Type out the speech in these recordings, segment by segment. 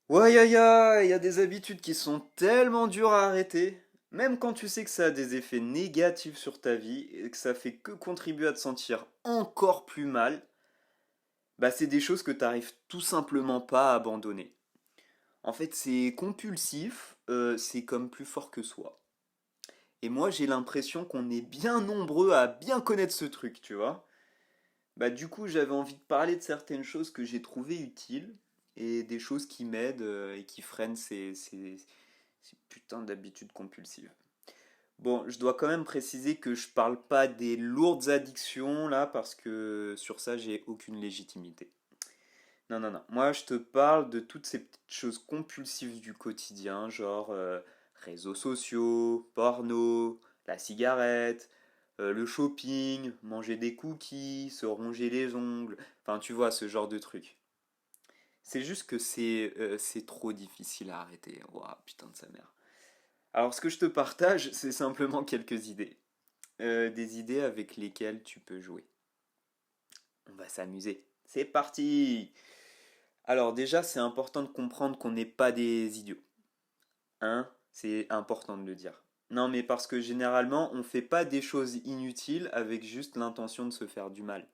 Ouais, il y a des habitudes qui sont tellement dures à arrêter, même quand tu sais que ça a des effets négatifs sur ta vie et que ça fait que contribuer à te sentir encore plus mal, bah c'est des choses que t'arrives tout simplement pas à abandonner. En fait, c'est compulsif, c'est comme plus fort que soi. Et moi, j'ai l'impression qu'on est bien nombreux à bien connaître ce truc, tu vois. Bah du coup, j'avais envie de parler de certaines choses que j'ai trouvées utiles et des choses qui m'aident et qui freinent ces putains d'habitudes compulsives. Bon, je dois quand même préciser que je parle pas des lourdes addictions là parce que sur ça j'ai aucune légitimité. Non, non, non. Moi je te parle de toutes ces petites choses compulsives du quotidien, genre réseaux sociaux, porno, la cigarette, le shopping, manger des cookies, se ronger les ongles, enfin tu vois ce genre de trucs. C'est juste que c'est trop difficile à arrêter. Ouah, putain de sa mère. Alors, ce que je te partage, c'est simplement quelques idées. Des idées avec lesquelles tu peux jouer. On va s'amuser. C'est parti! Alors, déjà, c'est important de comprendre qu'on n'est pas des idiots. Hein? C'est important de le dire. Non, mais parce que généralement, on fait pas des choses inutiles avec juste l'intention de se faire du mal.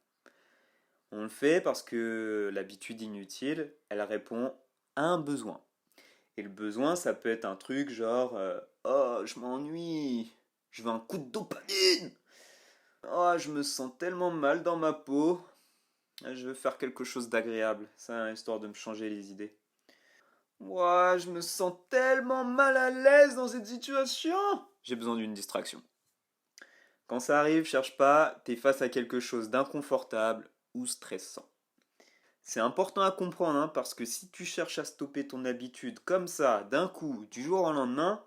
On le fait parce que l'habitude inutile, elle répond à un besoin. Et le besoin, ça peut être un truc genre oh, je m'ennuie, je veux un coup de dopamine. Oh, je me sens tellement mal dans ma peau. Je veux faire quelque chose d'agréable. Ça, histoire de me changer les idées. Ouah, je me sens tellement mal à l'aise dans cette situation. J'ai besoin d'une distraction. Quand ça arrive, cherche pas, t'es face à quelque chose d'inconfortable ou stressant. C'est important à comprendre, hein, parce que si tu cherches à stopper ton habitude comme ça, d'un coup, du jour au lendemain,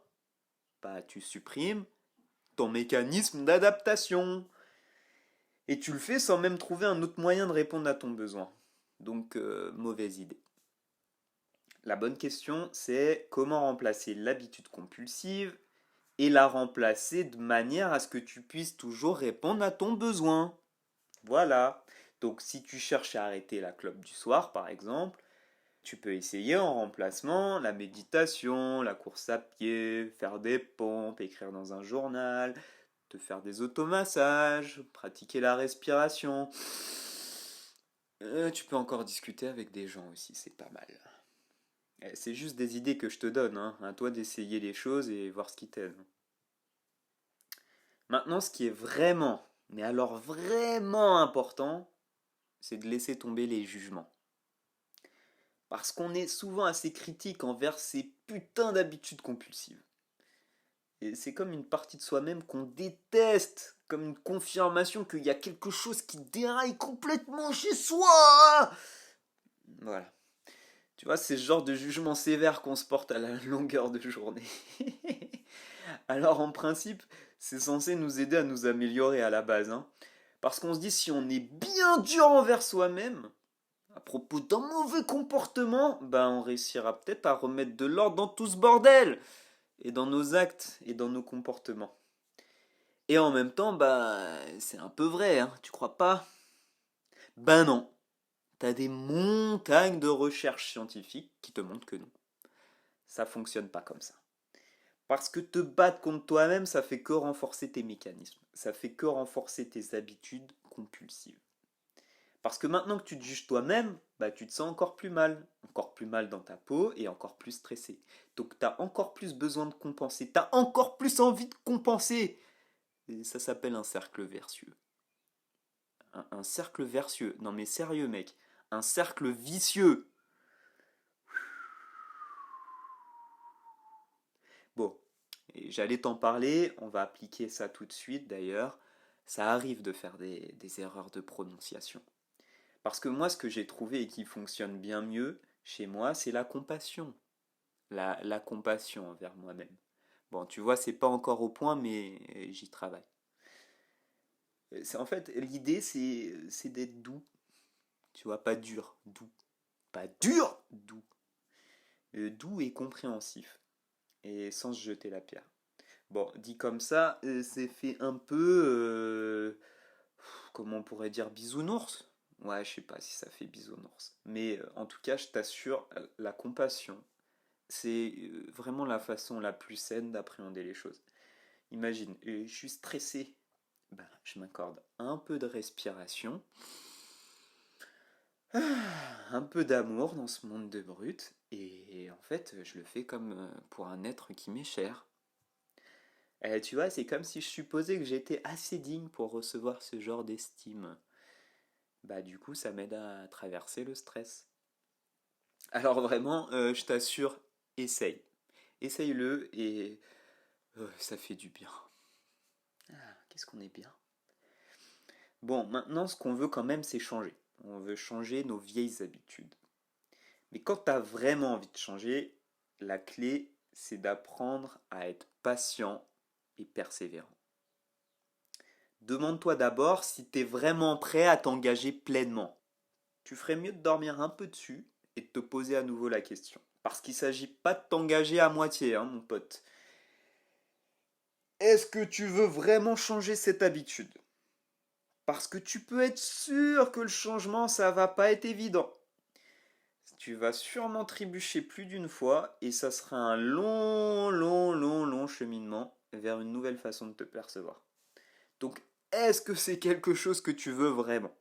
bah tu supprimes ton mécanisme d'adaptation. Et tu le fais sans même trouver un autre moyen de répondre à ton besoin. Donc, mauvaise idée. La bonne question, c'est comment remplacer l'habitude compulsive et la remplacer de manière à ce que tu puisses toujours répondre à ton besoin. Voilà. Donc, si tu cherches à arrêter la clope du soir, par exemple, tu peux essayer en remplacement la méditation, la course à pied, faire des pompes, écrire dans un journal, te faire des automassages, pratiquer la respiration. Tu peux encore discuter avec des gens aussi, c'est pas mal. C'est juste des idées que je te donne, hein. À toi d'essayer les choses et voir ce qui t'aide. Maintenant, ce qui est vraiment, mais alors vraiment important, c'est de laisser tomber les jugements. Parce qu'on est souvent assez critique envers ces putains d'habitudes compulsives. Et c'est comme une partie de soi-même qu'on déteste, comme une confirmation qu'il y a quelque chose qui déraille complètement chez soi. Voilà. Tu vois, c'est ce genre de jugement sévère qu'on se porte à la longueur de journée. Alors en principe, c'est censé nous aider à nous améliorer à la base, hein. Parce qu'on se dit si on est bien dur envers soi-même, à propos d'un mauvais comportement, ben on réussira peut-être à remettre de l'ordre dans tout ce bordel, et dans nos actes, et dans nos comportements. Et en même temps, bah c'est un peu vrai, hein, tu crois pas? Ben non, t'as des montagnes de recherches scientifiques qui te montrent que non. Ça fonctionne pas comme ça. Parce que te battre contre toi-même, ça fait que renforcer tes mécanismes. Ça fait que renforcer tes habitudes compulsives. Parce que maintenant que tu te juges toi-même, bah tu te sens encore plus mal. Encore plus mal dans ta peau et encore plus stressé. Donc tu as encore plus besoin de compenser. Tu as encore plus envie de compenser. Et ça s'appelle un cercle vertueux. Un cercle vertueux. Non mais sérieux mec. Un cercle vicieux. Bon, et j'allais t'en parler, on va appliquer ça tout de suite d'ailleurs. Ça arrive de faire des erreurs de prononciation. Parce que moi, ce que j'ai trouvé et qui fonctionne bien mieux chez moi, c'est la compassion. La compassion envers moi-même. Bon, tu vois, c'est pas encore au point, mais j'y travaille. En fait, l'idée, c'est d'être doux. Tu vois, pas dur, doux. Pas dur, doux. Doux et compréhensif. Et sans se jeter la pierre. Bon, dit comme ça, c'est fait un peu, comment on pourrait dire, bisounours. Ouais, je sais pas si ça fait bisounours. Mais en tout cas, je t'assure, la compassion, C'est vraiment la façon la plus saine d'appréhender les choses. Imagine, je suis stressé. Ben, je m'accorde un peu de respiration, un peu d'amour dans ce monde de brutes, et en fait, je le fais comme pour un être qui m'est cher. Tu vois, c'est comme si je supposais que j'étais assez digne pour recevoir ce genre d'estime. Bah du coup, ça m'aide à traverser le stress. Alors vraiment, je t'assure, essaye. Essaye-le et ça fait du bien. Ah, qu'est-ce qu'on est bien. Bon, maintenant, ce qu'on veut quand même, c'est changer. On veut changer nos vieilles habitudes. Mais quand tu as vraiment envie de changer, la clé, c'est d'apprendre à être patient et persévérant. Demande-toi d'abord si tu es vraiment prêt à t'engager pleinement. Tu ferais mieux de dormir un peu dessus et de te poser à nouveau la question. Parce qu'il ne s'agit pas de t'engager à moitié, hein, mon pote. Est-ce que tu veux vraiment changer cette habitude? Parce que tu peux être sûr que le changement, ça va pas être évident. Tu vas sûrement trébucher plus d'une fois et ça sera un long cheminement vers une nouvelle façon de te percevoir. Donc, est-ce que c'est quelque chose que tu veux vraiment?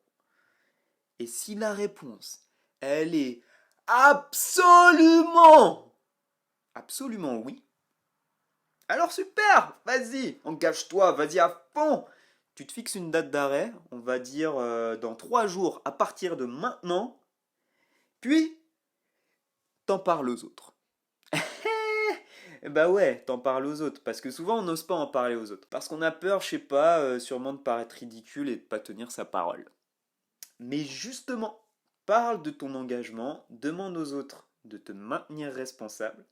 Et si la réponse, elle est absolument, absolument oui, alors super, vas-y, engage-toi, vas-y à fond. Tu te fixes une date d'arrêt, on va dire dans 3 jours à partir de maintenant, puis t'en parles aux autres. Bah ouais, t'en parles aux autres, parce que souvent on n'ose pas en parler aux autres. Parce qu'on a peur, je sais pas, sûrement de paraître ridicule et de pas tenir sa parole. Mais justement, parle de ton engagement, demande aux autres de te maintenir responsable.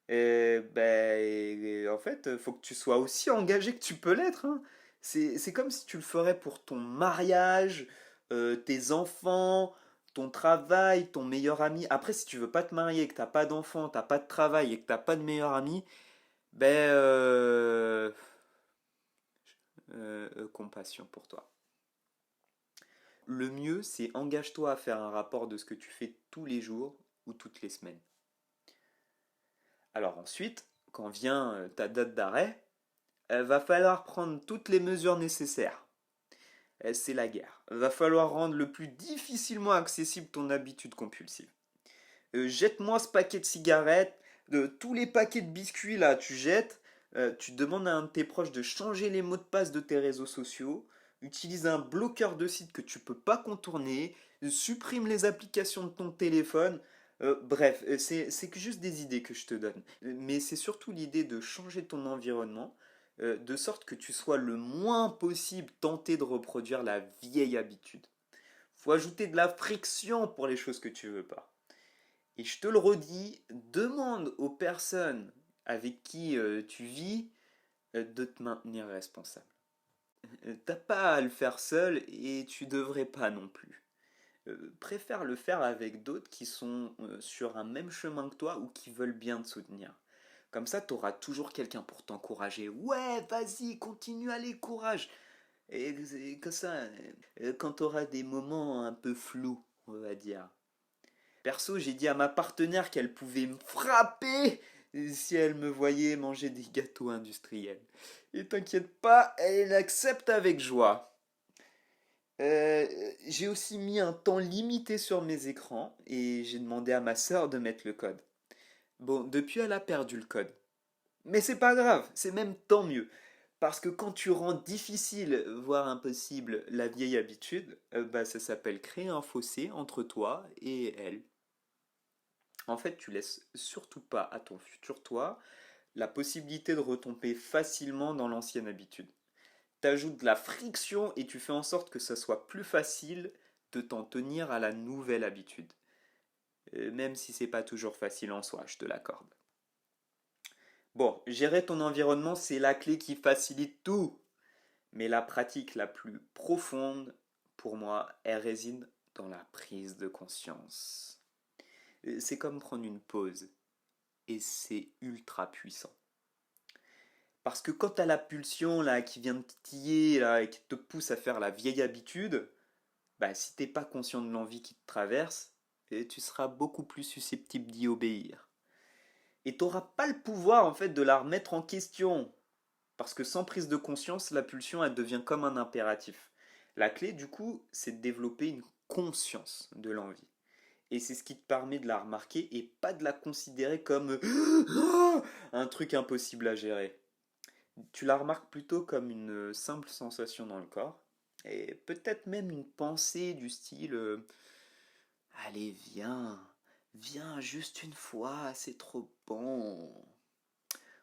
Et en fait, faut que tu sois aussi engagé que tu peux l'être, hein. C'est comme si tu le ferais pour ton mariage, tes enfants, ton travail, ton meilleur ami. Après, si tu veux pas te marier, que t'as pas d'enfants, t'as pas de travail et que t'as pas de meilleur ami, ben compassion pour toi. Le mieux, c'est engage-toi à faire un rapport de ce que tu fais tous les jours ou toutes les semaines. Alors ensuite, quand vient ta date d'arrêt, va falloir prendre toutes les mesures nécessaires. C'est la guerre. Va falloir rendre le plus difficilement accessible ton habitude compulsive. Jette-moi ce paquet de cigarettes, tous les paquets de biscuits là, tu jettes. Tu demandes à un de tes proches de changer les mots de passe de tes réseaux sociaux. Utilise un bloqueur de sites que tu peux pas contourner. Supprime les applications de ton téléphone. Bref, c'est que juste des idées que je te donne. Mais c'est surtout l'idée de changer ton environnement, de sorte que tu sois le moins possible tenté de reproduire la vieille habitude. Faut ajouter de la friction pour les choses que tu veux pas. Et je te le redis, demande aux personnes avec qui tu vis de te maintenir responsable. T'as pas à le faire seul et tu devrais pas non plus. Préfère le faire avec d'autres qui sont sur un même chemin que toi ou qui veulent bien te soutenir. Comme ça, tu auras toujours quelqu'un pour t'encourager. Ouais, vas-y, continue, allez, courage. Et comme ça, quand tu auras des moments un peu flous, on va dire. Perso, j'ai dit à ma partenaire qu'elle pouvait me frapper si elle me voyait manger des gâteaux industriels. Et t'inquiète pas, elle accepte avec joie. Euh, j'ai aussi mis un temps limité sur mes écrans et j'ai demandé à ma sœur de mettre le code. Bon, depuis elle a perdu le code. Mais c'est pas grave, c'est même tant mieux. Parce que quand tu rends difficile, voire impossible, la vieille habitude, bah ça s'appelle créer un fossé entre toi et elle. En fait, tu laisses surtout pas à ton futur toi la possibilité de retomber facilement dans l'ancienne habitude. T'ajoutes de la friction et tu fais en sorte que ça soit plus facile de t'en tenir à la nouvelle habitude. Même si c'est pas toujours facile en soi, je te l'accorde. Bon, gérer ton environnement, c'est la clé qui facilite tout. Mais la pratique la plus profonde, pour moi, elle réside dans la prise de conscience. C'est comme prendre une pause. Et c'est ultra puissant. Parce que quand t'as la pulsion là, qui vient de titiller là, et qui te pousse à faire la vieille habitude, bah, si t'es pas conscient de l'envie qui te traverse, tu seras beaucoup plus susceptible d'y obéir. Et tu n'auras pas le pouvoir en fait de la remettre en question. Parce que sans prise de conscience, la pulsion, elle devient comme un impératif. La clé, du coup, c'est de développer une conscience de l'envie. Et c'est ce qui te permet de la remarquer et pas de la considérer comme un truc impossible à gérer. Tu la remarques plutôt comme une simple sensation dans le corps et peut-être même une pensée du style allez, viens, viens juste une fois, c'est trop bon.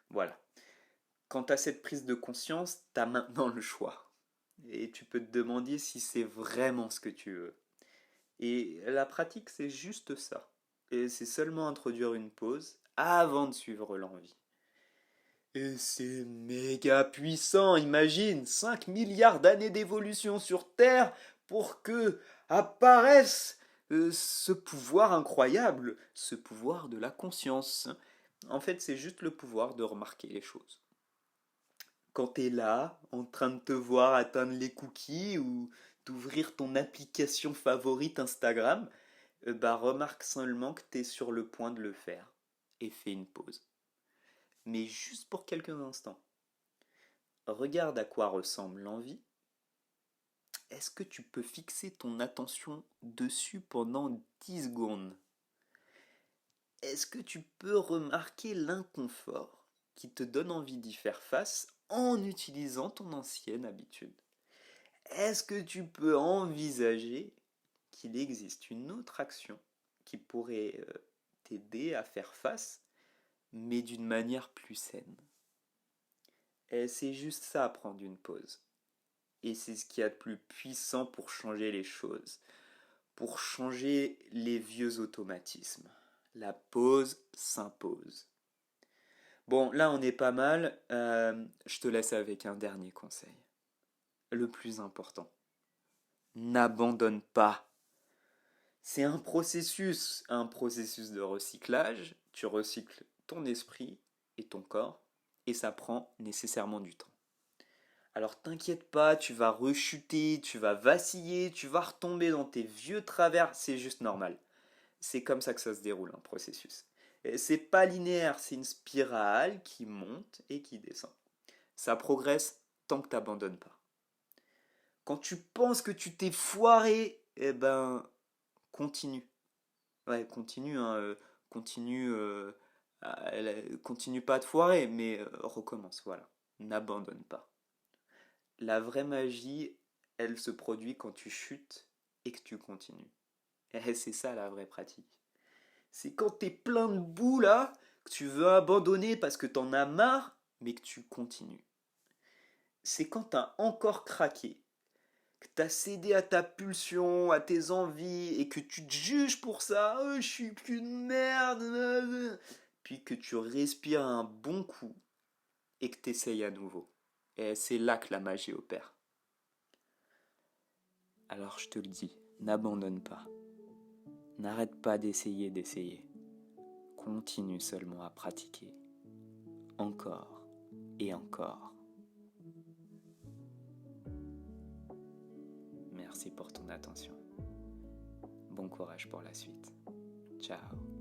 Voilà. Quant à cette prise de conscience, tu as maintenant le choix. Et tu peux te demander si c'est vraiment ce que tu veux. Et la pratique, c'est juste ça. Et c'est seulement introduire une pause avant de suivre l'envie. Et c'est méga puissant, imagine, 5 milliards d'années d'évolution sur Terre pour que apparaisse ce pouvoir incroyable, ce pouvoir de la conscience. En fait, c'est juste le pouvoir de remarquer les choses. Quand tu es là, en train de te voir atteindre les cookies ou d'ouvrir ton application favorite Instagram, bah remarque seulement que tu es sur le point de le faire et fais une pause. Mais juste pour quelques instants. Regarde à quoi ressemble l'envie. Est-ce que tu peux fixer ton attention dessus pendant 10 secondes? Est-ce que tu peux remarquer l'inconfort qui te donne envie d'y faire face en utilisant ton ancienne habitude? Est-ce que tu peux envisager qu'il existe une autre action qui pourrait t'aider à faire face, mais d'une manière plus saine? Et c'est juste ça, prendre une pause. Et c'est ce qu'il y a de plus puissant pour changer les choses, pour changer les vieux automatismes. La pause s'impose. Bon, là on est pas mal. Je te laisse avec un dernier conseil. Le plus important. N'abandonne pas. C'est un processus de recyclage. Tu recycles ton esprit et ton corps, et ça prend nécessairement du temps. Alors t'inquiète pas, tu vas rechuter, tu vas vaciller, tu vas retomber dans tes vieux travers, c'est juste normal. C'est comme ça que ça se déroule un processus. Et c'est pas linéaire, c'est une spirale qui monte et qui descend. Ça progresse tant que t'abandonnes pas. Quand tu penses que tu t'es foiré, eh ben continue. Ouais, continue, hein, continue, continue pas à te foirer, mais recommence, voilà. N'abandonne pas. La vraie magie, elle se produit quand tu chutes et que tu continues. Et c'est ça la vraie pratique. C'est quand t'es plein de boue là, que tu veux abandonner parce que t'en as marre, mais que tu continues. C'est quand t'as encore craqué, que t'as cédé à ta pulsion, à tes envies, et que tu te juges pour ça, oh, je suis qu'une merde, puis que tu respires un bon coup et que t'essayes à nouveau. Et c'est là que la magie opère. Alors je te le dis, n'abandonne pas. N'arrête pas d'essayer. Continue seulement à pratiquer. Encore et encore. Merci pour ton attention. Bon courage pour la suite. Ciao.